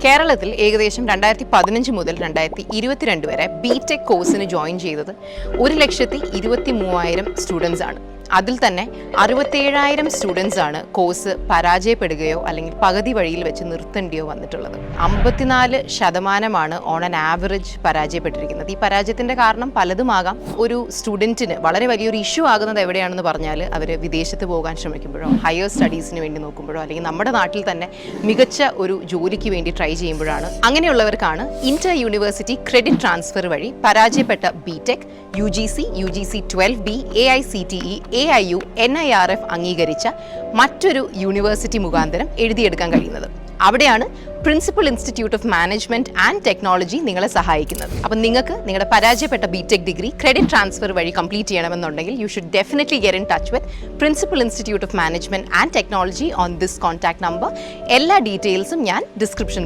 കേരളത്തിൽ ഏകദേശം 2015 മുതൽ 2022 വരെ ബിടെക് കോഴ്സിന് ജോയിൻ ചെയ്തത് 1,23,000 സ്റ്റുഡൻസ് ആണ്. അതിൽ തന്നെ 67,000 സ്റ്റുഡൻസ് ആണ് കോഴ്സ് പരാജയപ്പെടുകയോ അല്ലെങ്കിൽ പകുതി വഴിയിൽ വെച്ച് നിർത്തേണ്ടിയോ വന്നിട്ടുള്ളത്. 54% ഓൺ ആൻ ആവറേജ് പരാജയപ്പെട്ടിരിക്കുന്നത്. ഈ പരാജയത്തിൻ്റെ കാരണം പലതുമാകാം. ഒരു സ്റ്റുഡൻറ്റിന് വളരെ വലിയൊരു ഇഷ്യൂ ആകുന്നത് എവിടെയാണെന്ന് പറഞ്ഞാൽ അവർ വിദേശത്ത് പോകാൻ ശ്രമിക്കുമ്പോഴോ ഹയർ സ്റ്റഡീസിന് വേണ്ടി നോക്കുമ്പോഴോ അല്ലെങ്കിൽ നമ്മുടെ നാട്ടിൽ തന്നെ മികച്ച ഒരു ജോലിക്ക് വേണ്ടി ട്രൈ ചെയ്യുമ്പോഴാണ്. അങ്ങനെയുള്ളവർക്കാണ് ഇന്റർ യൂണിവേഴ്സിറ്റി ക്രെഡിറ്റ് ട്രാൻസ്ഫർ വഴി പരാജയപ്പെട്ട BTech UGC, UGC 12B, AICTE, AIU, NIRF അംഗീകരിച്ച മറ്റൊരു യൂണിവേഴ്സിറ്റി മുഖാന്തരം എഴുതിയെടുക്കാൻ കഴിയുന്നത്. അവിടെയാണ് principal institute of management and technology നിങ്ങളെ സഹായിക്കുന്നത്. അപ്പം നിങ്ങൾക്ക് നിങ്ങളുടെ പരാജയപ്പെട്ട ബിടെക് ഡിഗ്രി ക്രെഡിറ്റ് ട്രാൻസ്ഫർ വഴി കംപ്ലീറ്റ് ചെയ്യണമെന്നുണ്ടെങ്കിൽ you should definitely get in touch with principal institute of management and technology on this contact number. എല്ലാ ഡീറ്റെയിൽസും ഞാൻ ഡിസ്ക്രിപ്ഷൻ